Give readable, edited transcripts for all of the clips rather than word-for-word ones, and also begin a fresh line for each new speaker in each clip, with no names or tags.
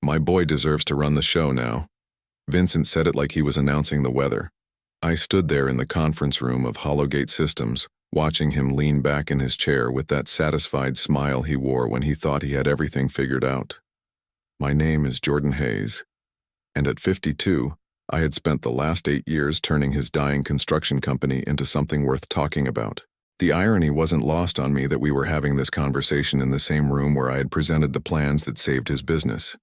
My boy deserves to run the show now. Vincent said it like he was announcing the weather. I stood there in the conference room of Hollowgate Systems, watching him lean back in his chair with that satisfied smile he wore when he thought he had everything figured out. My name is Jordan Hayes, and at 52, I had spent the last 8 years turning his dying construction company into something worth talking about. The irony wasn't lost on me that we were having this conversation in the same room where I had presented the plans that saved his business.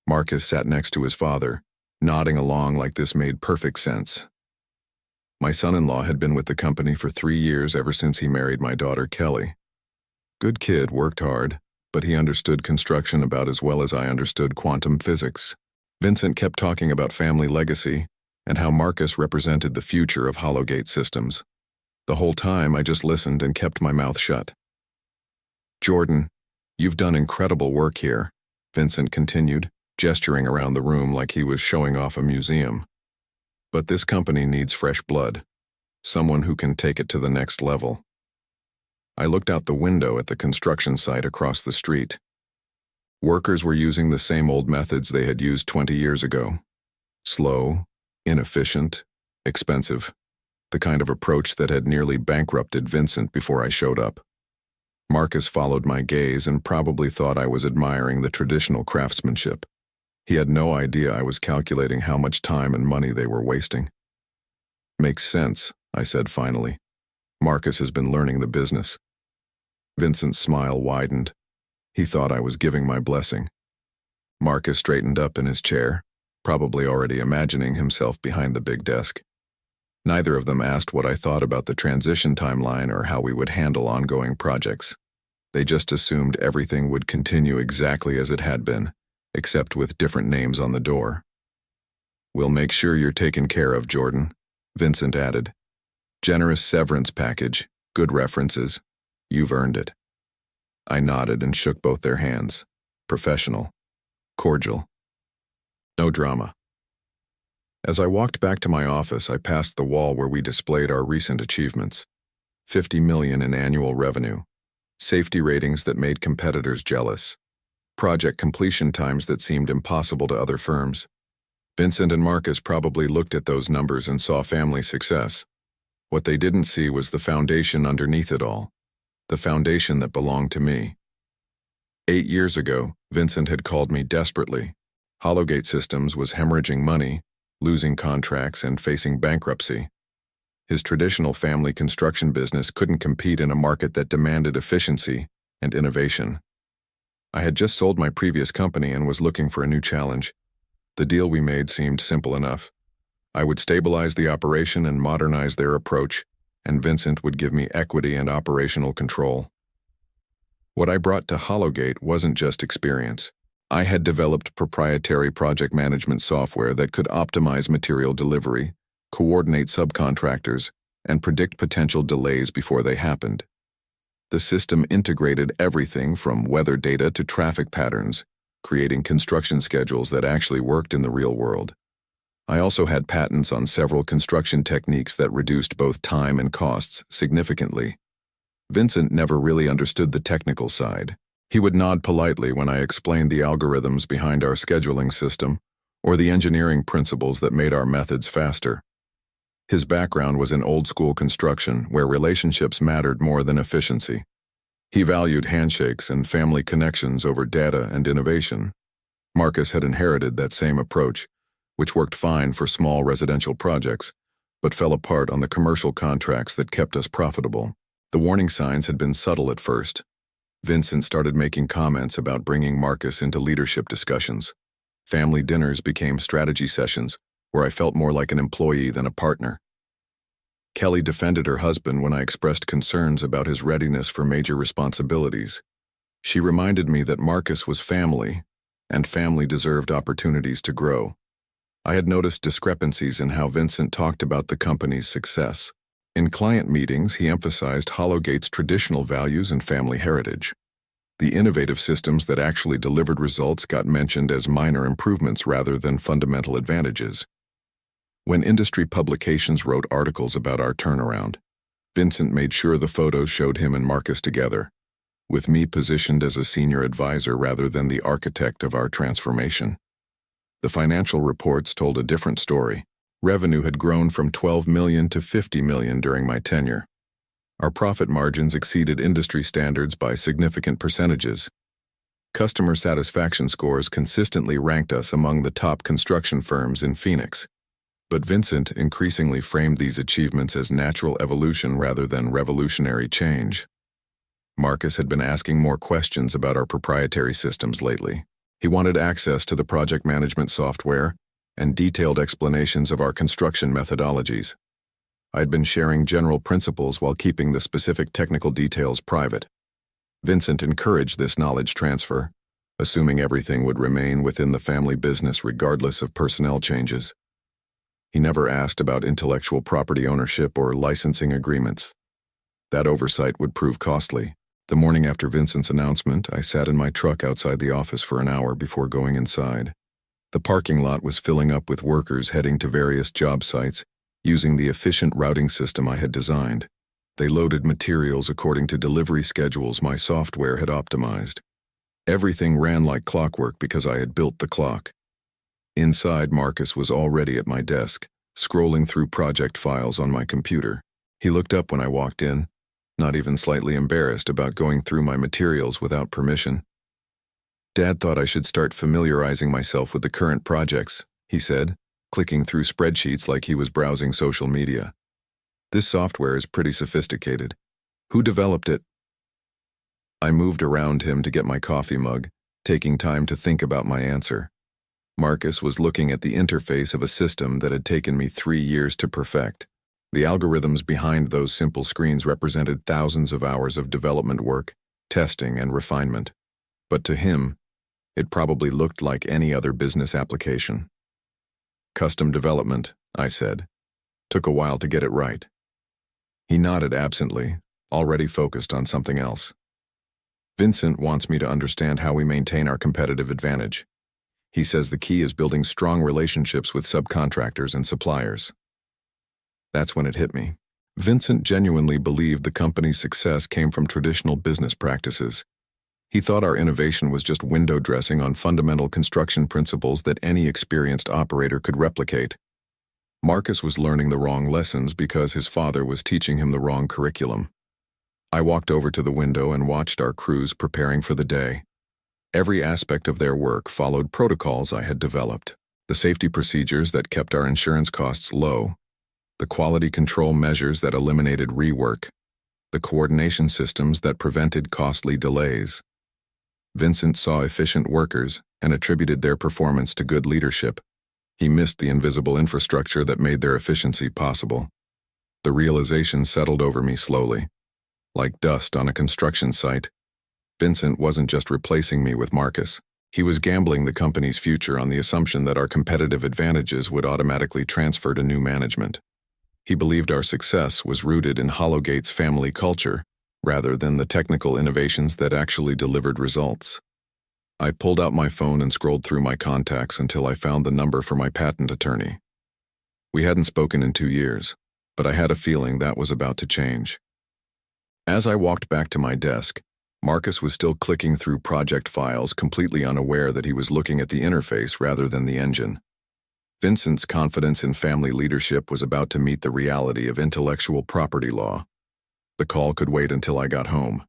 Marcus sat next to his father, nodding along like this made perfect sense. My son-in-law had been with the company for 3 years ever since he married my daughter Kelly. Good kid, worked hard, but he understood construction about as well as I understood quantum physics. Vincent kept talking about family legacy and how Marcus represented the future of Hollowgate Systems. The whole time I just listened and kept my mouth shut. Jordan, you've done incredible work here, Vincent continued, gesturing around the room like he was showing off a museum. But this company needs fresh blood, someone who can take it to the next level. I looked out the window at the construction site across the street. Workers were using the same old methods they had used 20 years ago. Slow, inefficient, expensive. The kind of approach that had nearly bankrupted Vincent before I showed up. Marcus followed my gaze and probably thought I was admiring the traditional craftsmanship. He had no idea I was calculating how much time and money they were wasting. Makes sense, I said finally. Marcus has been learning the business. Vincent's smile widened. He thought I was giving my blessing. Marcus straightened up in his chair, probably already imagining himself behind the big desk. Neither of them asked what I thought about the transition timeline or how we would handle ongoing projects. They just assumed everything would continue exactly as it had been, except with different names on the door. We'll make sure you're taken care of, Jordan, Vincent added. Generous severance package, good references. You've earned it. I nodded and shook both their hands. Professional. Cordial. No drama. As I walked back to my office, I passed the wall where we displayed our recent achievements. 50 million in annual revenue. Safety ratings that made competitors jealous. Project completion times that seemed impossible to other firms. Vincent and Marcus probably looked at those numbers and saw family success. What they didn't see was the foundation underneath it all. The foundation that belonged to me. 8 years ago, Vincent had called me desperately. Hollowgate Systems was hemorrhaging money, losing contracts, and facing bankruptcy. His traditional family construction business couldn't compete in a market that demanded efficiency and innovation. I had just sold my previous company and was looking for a new challenge. The deal we made seemed simple enough. I would stabilize the operation and modernize their approach, and Vincent would give me equity and operational control. What I brought to Hollowgate wasn't just experience. I had developed proprietary project management software that could optimize material delivery, coordinate subcontractors, and predict potential delays before they happened. The system integrated everything from weather data to traffic patterns, creating construction schedules that actually worked in the real world. I also had patents on several construction techniques that reduced both time and costs significantly. Vincent never really understood the technical side. He would nod politely when I explained the algorithms behind our scheduling system or the engineering principles that made our methods faster. His background was in old-school construction where relationships mattered more than efficiency. He valued handshakes and family connections over data and innovation. Marcus had inherited that same approach, which worked fine for small residential projects, but fell apart on the commercial contracts that kept us profitable. The warning signs had been subtle at first. Vincent started making comments about bringing Marcus into leadership discussions. Family dinners became strategy sessions, where I felt more like an employee than a partner. Kelly defended her husband when I expressed concerns about his readiness for major responsibilities. She reminded me that Marcus was family, and family deserved opportunities to grow. I had noticed discrepancies in how Vincent talked about the company's success. In client meetings, he emphasized Hollowgate's traditional values and family heritage. The innovative systems that actually delivered results got mentioned as minor improvements rather than fundamental advantages. When industry publications wrote articles about our turnaround, Vincent made sure the photos showed him and Marcus together. with me positioned as a senior advisor rather than the architect of our transformation. The financial reports told a different story. Revenue had grown from 12 million to 50 million during my tenure. Our profit margins exceeded industry standards by significant percentages. Customer satisfaction scores consistently ranked us among the top construction firms in Phoenix. But Vincent increasingly framed these achievements as natural evolution rather than revolutionary change. Marcus had been asking more questions about our proprietary systems lately. He wanted access to the project management software and detailed explanations of our construction methodologies. I had been sharing general principles while keeping the specific technical details private. Vincent encouraged this knowledge transfer, assuming everything would remain within the family business regardless of personnel changes. He never asked about intellectual property ownership or licensing agreements. That oversight would prove costly. The morning after Vincent's announcement, I sat in my truck outside the office for an hour before going inside. The parking lot was filling up with workers heading to various job sites, using the efficient routing system I had designed. They loaded materials according to delivery schedules my software had optimized. Everything ran like clockwork because I had built the clock. Inside, Marcus was already at my desk, scrolling through project files on my computer. He looked up when I walked in, not even slightly embarrassed about going through my materials without permission. "Dad thought I should start familiarizing myself with the current projects," he said, clicking through spreadsheets like he was browsing social media. "This software is pretty sophisticated. Who developed it?" I moved around him to get my coffee mug, taking time to think about my answer. Marcus was looking at the interface of a system that had taken me 3 years to perfect. The algorithms behind those simple screens represented thousands of hours of development work, testing, and refinement. But to him, it probably looked like any other business application. "Custom development," I said. "Took a while to get it right." He nodded absently, already focused on something else. "Vincent wants me to understand how we maintain our competitive advantage. He says the key is building strong relationships with subcontractors and suppliers." That's when it hit me. Vincent genuinely believed the company's success came from traditional business practices. He thought our innovation was just window dressing on fundamental construction principles that any experienced operator could replicate. Marcus was learning the wrong lessons because his father was teaching him the wrong curriculum. I walked over to the window and watched our crews preparing for the day. Every aspect of their work followed protocols I had developed. The safety procedures that kept our insurance costs low, the quality control measures that eliminated rework, the coordination systems that prevented costly delays. Vincent saw efficient workers and attributed their performance to good leadership. He missed the invisible infrastructure that made their efficiency possible. The realization settled over me slowly. Like dust on a construction site, Vincent wasn't just replacing me with Marcus. He was gambling the company's future on the assumption that our competitive advantages would automatically transfer to new management. He believed our success was rooted in Hollowgate's family culture, rather than the technical innovations that actually delivered results. I pulled out my phone and scrolled through my contacts until I found the number for my patent attorney. We hadn't spoken in 2 years, but I had a feeling that was about to change. As I walked back to my desk, Marcus was still clicking through project files, completely unaware that he was looking at the interface rather than the engine. Vincent's confidence in family leadership was about to meet the reality of intellectual property law. The call could wait until I got home.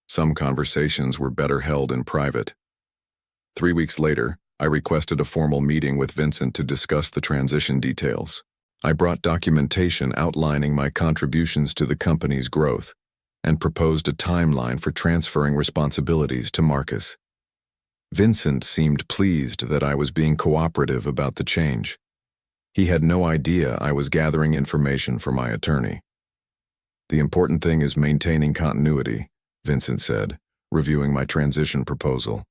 Some conversations were better held in private. 3 weeks later, I requested a formal meeting with Vincent to discuss the transition details. I brought documentation outlining my contributions to the company's growth and proposed a timeline for transferring responsibilities to Marcus. Vincent seemed pleased that I was being cooperative about the change. He had no idea I was gathering information for my attorney. "The important thing is maintaining continuity," Vincent said, reviewing my transition proposal.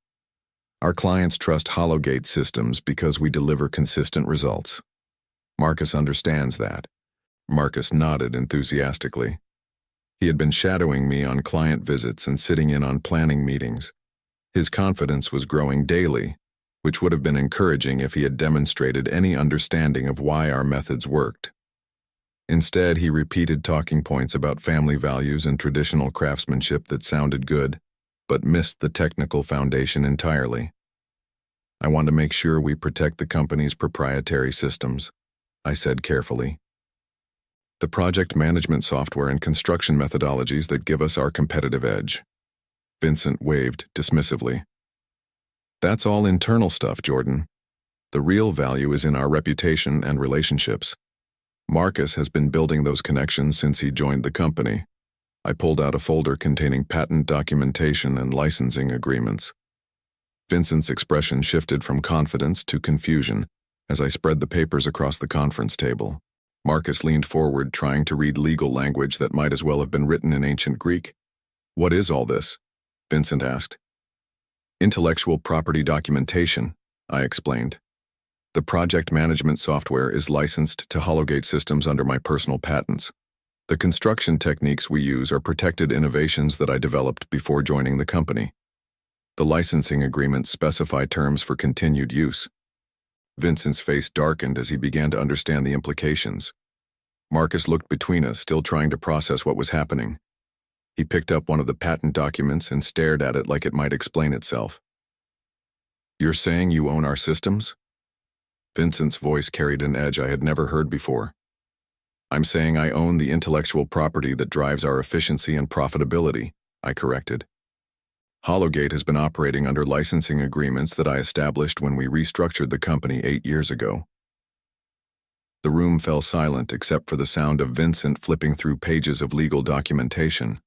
"Our clients trust Hollowgate systems because we deliver consistent results. Marcus understands that." Marcus nodded enthusiastically. He had been shadowing me on client visits and sitting in on planning meetings. His confidence was growing daily, which would have been encouraging if he had demonstrated any understanding of why our methods worked. Instead, he repeated talking points about family values and traditional craftsmanship that sounded good, but missed the technical foundation entirely. I want to make sure we protect the company's proprietary systems, I said carefully. The project management software and construction methodologies that give us our competitive edge. Vincent waved dismissively. That's all internal stuff, Jordan. The real value is in our reputation and relationships. Marcus has been building those connections since he joined the company. I pulled out a folder containing patent documentation and licensing agreements. Vincent's expression shifted from confidence to confusion as I spread the papers across the conference table. Marcus leaned forward, trying to read legal language that might as well have been written in ancient Greek. What is all this? Vincent asked. Intellectual property documentation, I explained. The project management software is licensed to Hologate Systems under my personal patents. The construction techniques we use are protected innovations that I developed before joining the company. The licensing agreements specify terms for continued use. Vincent's face darkened as he began to understand the implications. Marcus looked between us, still trying to process what was happening. He picked up one of the patent documents and stared at it like it might explain itself. You're saying you own our systems? Vincent's voice carried an edge I had never heard before. I'm saying I own the intellectual property that drives our efficiency and profitability, I corrected. Hologate has been operating under licensing agreements that I established when we restructured the company 8 years ago. The room fell silent except for the sound of Vincent flipping through pages of legal documentation.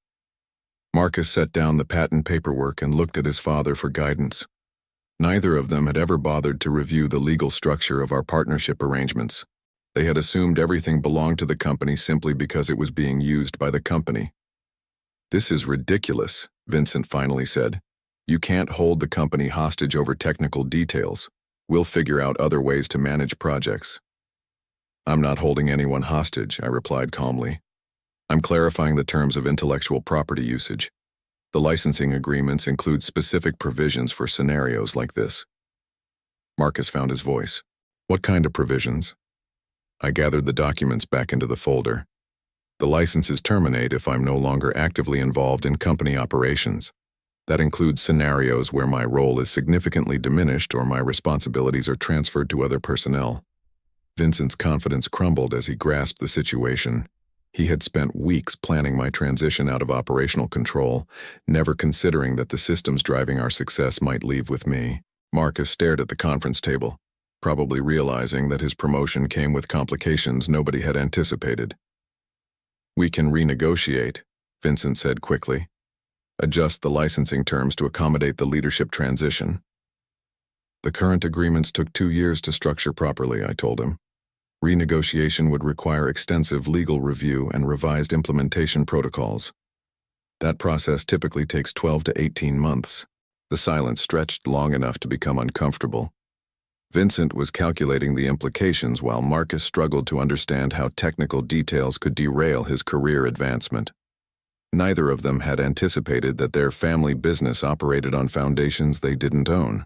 Marcus set down the patent paperwork and looked at his father for guidance. Neither of them had ever bothered to review the legal structure of our partnership arrangements. They had assumed everything belonged to the company simply because it was being used by the company. This is ridiculous, Vincent finally said. You can't hold the company hostage over technical details. We'll figure out other ways to manage projects. I'm not holding anyone hostage, I replied calmly. I'm clarifying the terms of intellectual property usage. The licensing agreements include specific provisions for scenarios like this. Marcus found his voice. What kind of provisions? I gathered the documents back into the folder. The licenses terminate if I'm no longer actively involved in company operations. That includes scenarios where my role is significantly diminished or my responsibilities are transferred to other personnel. Vincent's confidence crumbled as he grasped the situation. He had spent weeks planning my transition out of operational control, never considering that the systems driving our success might leave with me. Marcus stared at the conference table, probably realizing that his promotion came with complications nobody had anticipated. We can renegotiate, Vincent said quickly. Adjust the licensing terms to accommodate the leadership transition. The current agreements took 2 years to structure properly, I told him. Renegotiation would require extensive legal review and revised implementation protocols. That process typically takes 12 to 18 months. The silence stretched long enough to become uncomfortable. Vincent was calculating the implications while Marcus struggled to understand how technical details could derail his career advancement. Neither of them had anticipated that their family business operated on foundations they didn't own.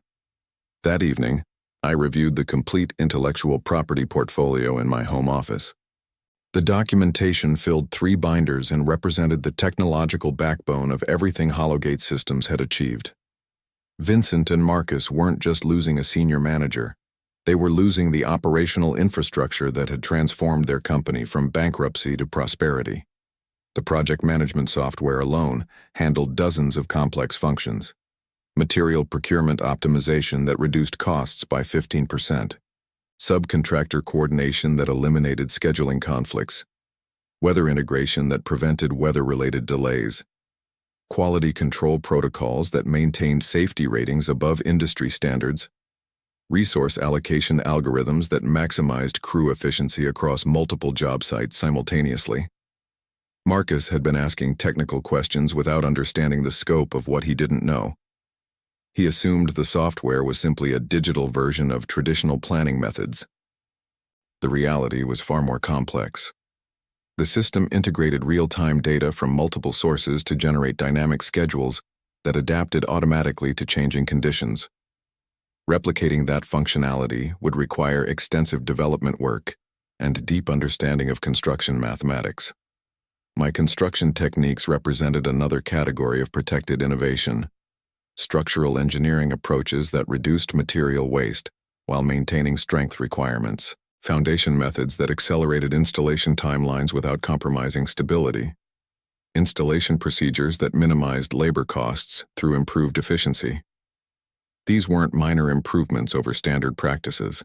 That evening, I reviewed the complete intellectual property portfolio in my home office. The documentation filled 3 binders and represented the technological backbone of everything Hologate Systems had achieved. Vincent and Marcus weren't just losing a senior manager. They were losing the operational infrastructure that had transformed their company from bankruptcy to prosperity. The project management software alone handled dozens of complex functions. Material procurement optimization that reduced costs by 15%. Subcontractor coordination that eliminated scheduling conflicts. Weather integration that prevented weather-related delays. Quality control protocols that maintained safety ratings above industry standards. Resource allocation algorithms that maximized crew efficiency across multiple job sites simultaneously. Marcus had been asking technical questions without understanding the scope of what he didn't know. He assumed the software was simply a digital version of traditional planning methods. The reality was far more complex. The system integrated real-time data from multiple sources to generate dynamic schedules that adapted automatically to changing conditions. Replicating that functionality would require extensive development work and deep understanding of construction mathematics. My construction techniques represented another category of protected innovation. structural engineering approaches that reduced material waste while maintaining strength requirements, foundation methods that accelerated installation timelines without compromising stability, installation procedures that minimized labor costs through improved efficiency. These weren't minor improvements over standard practices.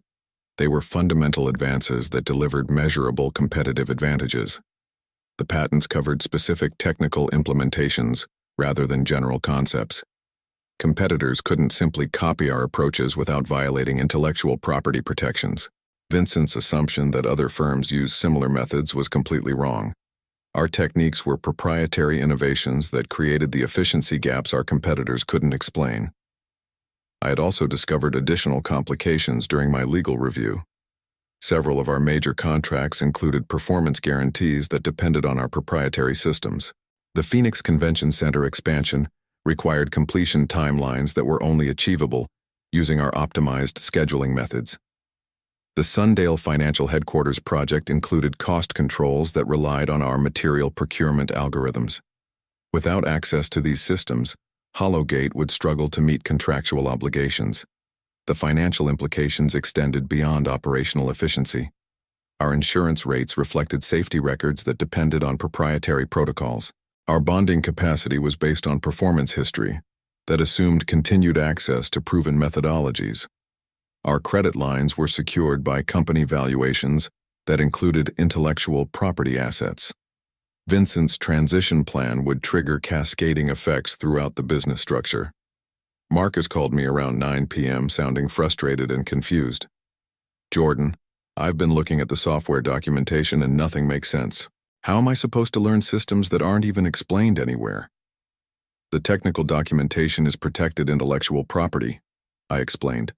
They were fundamental advances that delivered measurable competitive advantages. The patents covered specific technical implementations rather than general concepts. Competitors couldn't simply copy our approaches without violating intellectual property protections. Vincent's assumption that other firms use similar methods was completely wrong. Our techniques were proprietary innovations that created the efficiency gaps our competitors couldn't explain. I had also discovered additional complications during my legal review. Several of our major contracts included performance guarantees that depended on our proprietary systems. The Phoenix Convention Center expansion required completion timelines that were only achievable using our optimized scheduling methods. The Sundale Financial Headquarters project included cost controls that relied on our material procurement algorithms. Without access to these systems, Hollowgate would struggle to meet contractual obligations. The financial implications extended beyond operational efficiency. Our insurance rates reflected safety records that depended on proprietary protocols. Our bonding capacity was based on performance history that assumed continued access to proven methodologies. Our credit lines were secured by company valuations that included intellectual property assets. Vincent's transition plan would trigger cascading effects throughout the business structure. Marcus called me around 9 p.m. sounding frustrated and confused. "Jordan, I've been looking at the software documentation and nothing makes sense. How am I supposed to learn systems that aren't even explained anywhere?" "The technical documentation is protected intellectual property," I explained.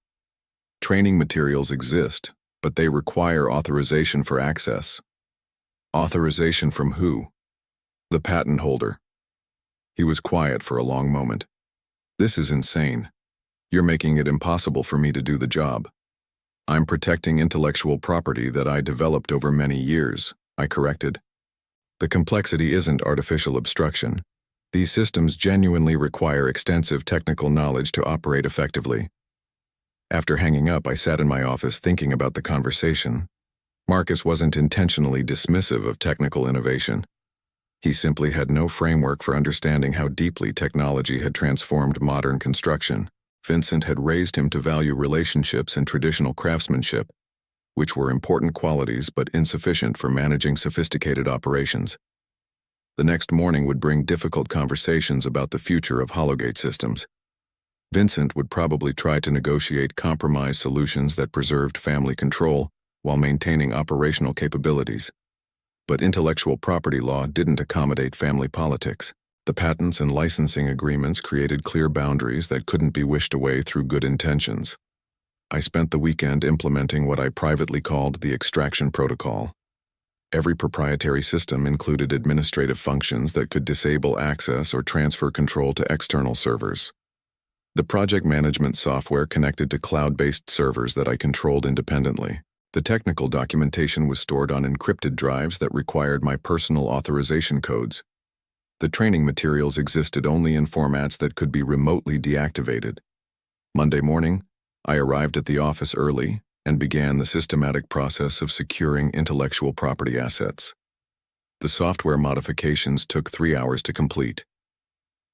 "Training materials exist, but they require authorization for access." "Authorization from who?" "The patent holder." He was quiet for a long moment. "This is insane. You're making it impossible for me to do the job." "I'm protecting intellectual property that I developed over many years," I corrected. "The complexity isn't artificial obstruction. These systems genuinely require extensive technical knowledge to operate effectively." After hanging up, I sat in my office thinking about the conversation. Marcus wasn't intentionally dismissive of technical innovation. He simply had no framework for understanding how deeply technology had transformed modern construction. Vincent had raised him to value relationships and traditional craftsmanship, which were important qualities but insufficient for managing sophisticated operations. The next morning would bring difficult conversations about the future of Hollowgate systems. Vincent would probably try to negotiate compromise solutions that preserved family control while maintaining operational capabilities. But intellectual property law didn't accommodate family politics. The patents and licensing agreements created clear boundaries that couldn't be wished away through good intentions. I spent the weekend implementing what I privately called the extraction protocol. Every proprietary system included administrative functions that could disable access or transfer control to external servers. The project management software connected to cloud-based servers that I controlled independently. The technical documentation was stored on encrypted drives that required my personal authorization codes. The training materials existed only in formats that could be remotely deactivated. Monday morning, I arrived at the office early and began the systematic process of securing intellectual property assets. The software modifications took 3 hours to complete.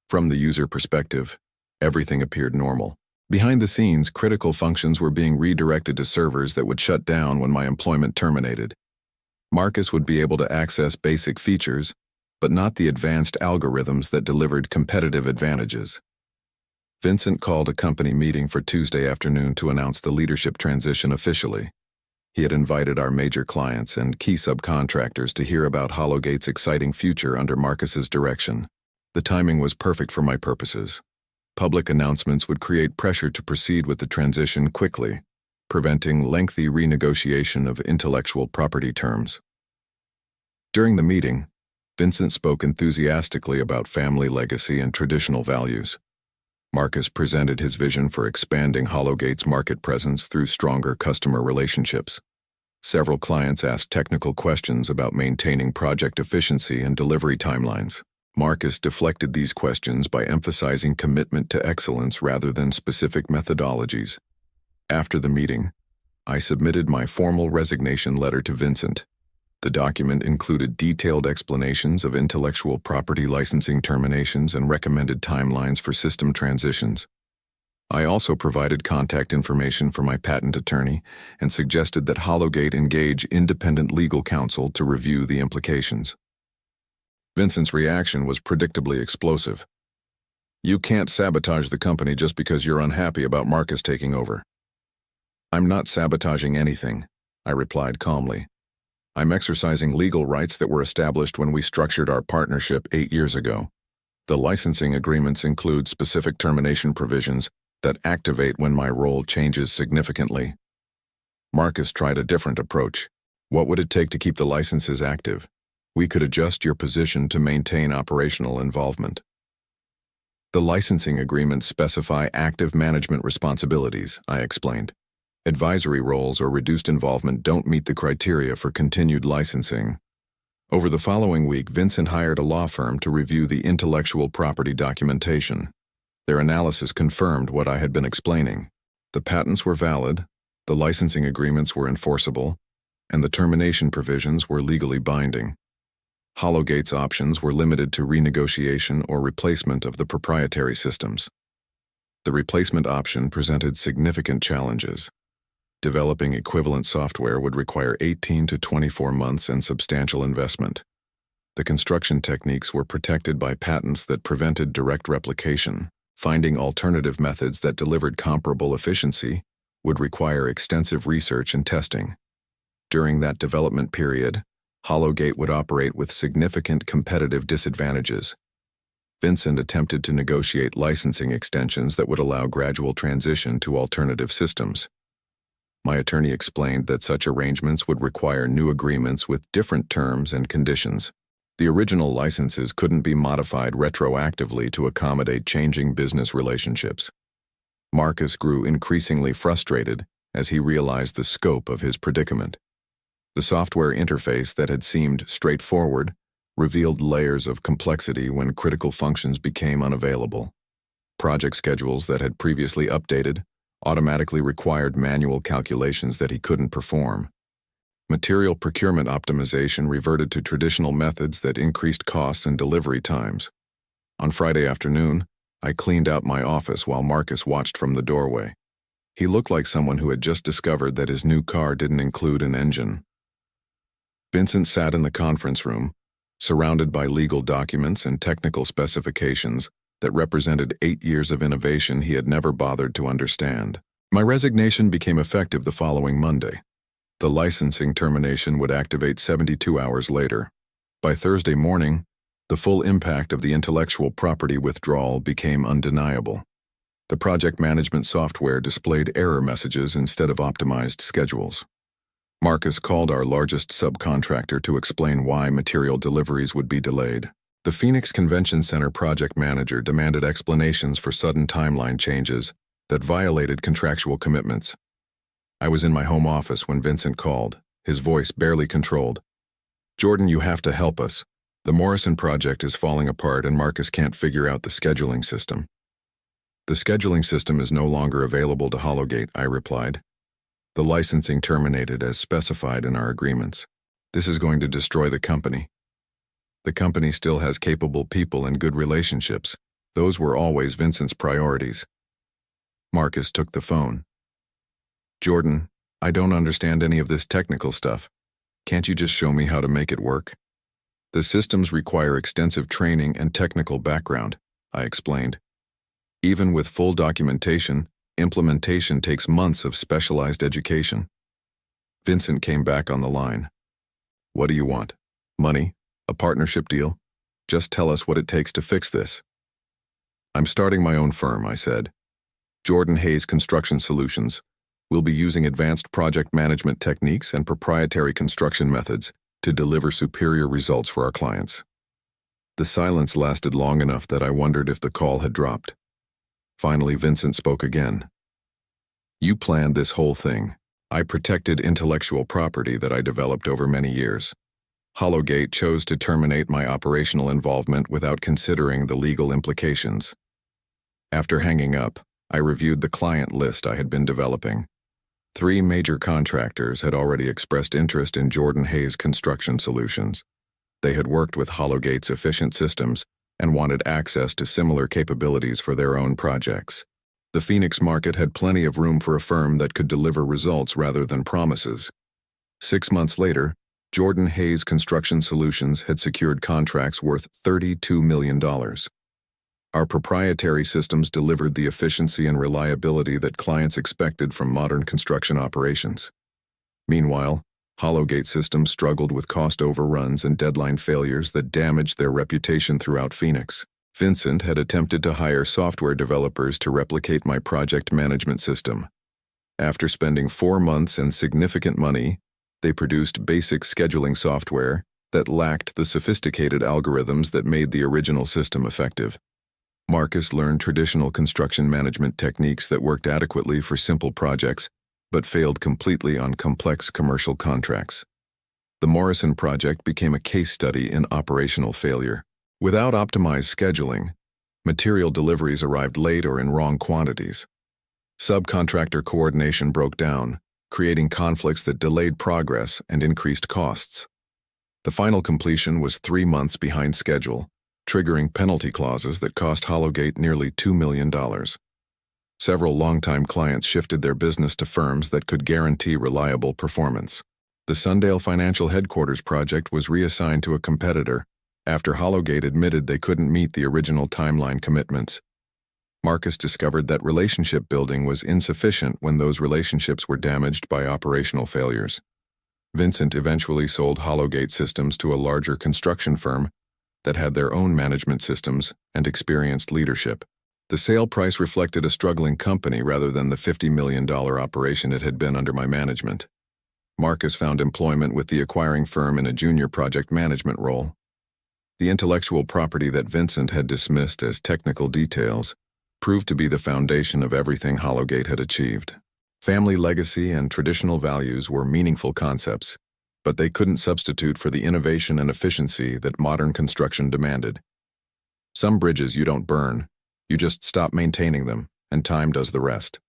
From the user perspective, everything appeared normal. Behind the scenes, critical functions were being redirected to servers that would shut down when my employment terminated. Marcus would be able to access basic features, but not the advanced algorithms that delivered competitive advantages. Vincent called a company meeting for Tuesday afternoon to announce the leadership transition officially. He had invited our major clients and key subcontractors to hear about Hollowgate's exciting future under Marcus's direction. The timing was perfect for my purposes. Public announcements would create pressure to proceed with the transition quickly, preventing lengthy renegotiation of intellectual property terms. During the meeting, Vincent spoke enthusiastically about family legacy and traditional values. Marcus presented his vision for expanding Hollowgate's market presence through stronger customer relationships. Several clients asked technical questions about maintaining project efficiency and delivery timelines. Marcus deflected these questions by emphasizing commitment to excellence rather than specific methodologies. After the meeting, I submitted my formal resignation letter to Vincent. The document included detailed explanations of intellectual property licensing terminations and recommended timelines for system transitions. I also provided contact information for my patent attorney and suggested that Hollowgate engage independent legal counsel to review the implications. Vincent's reaction was predictably explosive. "You can't sabotage the company just because you're unhappy about Marcus taking over." "I'm not sabotaging anything," I replied calmly. "I'm exercising legal rights that were established when we structured our partnership 8 years ago. The licensing agreements include specific termination provisions that activate when my role changes significantly." Marcus tried a different approach. "What would it take to keep the licenses active? We could adjust your position to maintain operational involvement." "The licensing agreements specify active management responsibilities," I explained. "Advisory roles or reduced involvement don't meet the criteria for continued licensing." Over the following week, Vincent hired a law firm to review the intellectual property documentation. Their analysis confirmed what I had been explaining. The patents were valid, the licensing agreements were enforceable, and the termination provisions were legally binding. Hollowgate's options were limited to renegotiation or replacement of the proprietary systems. The replacement option presented significant challenges. Developing equivalent software would require 18 to 24 months and substantial investment. The construction techniques were protected by patents that prevented direct replication. Finding alternative methods that delivered comparable efficiency would require extensive research and testing. During that development period, Hollowgate would operate with significant competitive disadvantages. Vincent attempted to negotiate licensing extensions that would allow gradual transition to alternative systems. My attorney explained that such arrangements would require new agreements with different terms and conditions. The original licenses couldn't be modified retroactively to accommodate changing business relationships. Marcus grew increasingly frustrated as he realized the scope of his predicament. The software interface that had seemed straightforward revealed layers of complexity when critical functions became unavailable. Project schedules that had previously updated automatically required manual calculations that he couldn't perform. Material procurement optimization reverted to traditional methods that increased costs and delivery times. On Friday afternoon, I cleaned out my office while Marcus watched from the doorway. He looked like someone who had just discovered that his new car didn't include an engine. Vincent sat in the conference room, surrounded by legal documents and technical specifications that represented 8 years of innovation he had never bothered to understand. My resignation became effective the following Monday. The licensing termination would activate 72 hours later. By Thursday morning, the full impact of the intellectual property withdrawal became undeniable. The project management software displayed error messages instead of optimized schedules. Marcus called our largest subcontractor to explain why material deliveries would be delayed. The Phoenix Convention Center project manager demanded explanations for sudden timeline changes that violated contractual commitments. I was in my home office when Vincent called, his voice barely controlled. "Jordan, you have to help us. The Morrison project is falling apart and Marcus can't figure out the scheduling system." "The scheduling system is no longer available to Hollowgate," I replied. "The licensing terminated as specified in our agreements. This is going to destroy the company." "The company still has capable people and good relationships. Those were always Vincent's priorities." Marcus took the phone. "Jordan, I don't understand any of this technical stuff. Can't you just show me how to make it work?" "The systems require extensive training and technical background," I explained. "Even with full documentation, implementation takes months of specialized education." Vincent came back on the line. "What do you want? Money? A partnership deal? Just tell us what it takes to fix this." "I'm starting my own firm," I said. "Jordan Hayes Construction Solutions. We'll be using advanced project management techniques and proprietary construction methods to deliver superior results for our clients." The silence lasted long enough that I wondered if the call had dropped. Finally, Vincent spoke again. "You planned this whole thing. I protected intellectual property that I developed over many years. Hollowgate chose to terminate my operational involvement without considering the legal implications. After hanging up, I reviewed the client list I had been developing. 3 major contractors had already expressed interest in Jordan Hayes Construction Solutions. They had worked with Hollowgate's efficient systems and wanted access to similar capabilities for their own projects. The Phoenix market had plenty of room for a firm that could deliver results rather than promises. 6 months later, Jordan Hayes Construction Solutions had secured contracts worth $32 million. Our proprietary systems delivered the efficiency and reliability that clients expected from modern construction operations. Meanwhile, Hollowgate systems struggled with cost overruns and deadline failures that damaged their reputation throughout Phoenix. Vincent had attempted to hire software developers to replicate my project management system. After spending 4 months and significant money, they produced basic scheduling software that lacked the sophisticated algorithms that made the original system effective. Marcus learned traditional construction management techniques that worked adequately for simple projects, but failed completely on complex commercial contracts. The Morrison project became a case study in operational failure. Without optimized scheduling, material deliveries arrived late or in wrong quantities. Subcontractor coordination broke down, creating conflicts that delayed progress and increased costs. The final completion was 3 months behind schedule, triggering penalty clauses that cost Hollowgate nearly $2 million. Several longtime clients shifted their business to firms that could guarantee reliable performance. The Sundale Financial Headquarters project was reassigned to a competitor after Hollowgate admitted they couldn't meet the original timeline commitments. Marcus discovered that relationship building was insufficient when those relationships were damaged by operational failures. Vincent eventually sold Hollowgate systems to a larger construction firm that had their own management systems and experienced leadership. The sale price reflected a struggling company rather than the $50 million operation it had been under my management. Marcus found employment with the acquiring firm in a junior project management role. The intellectual property that Vincent had dismissed as technical details proved to be the foundation of everything Hollowgate had achieved. Family legacy and traditional values were meaningful concepts, but they couldn't substitute for the innovation and efficiency that modern construction demanded. Some bridges you don't burn, you just stop maintaining them, and time does the rest.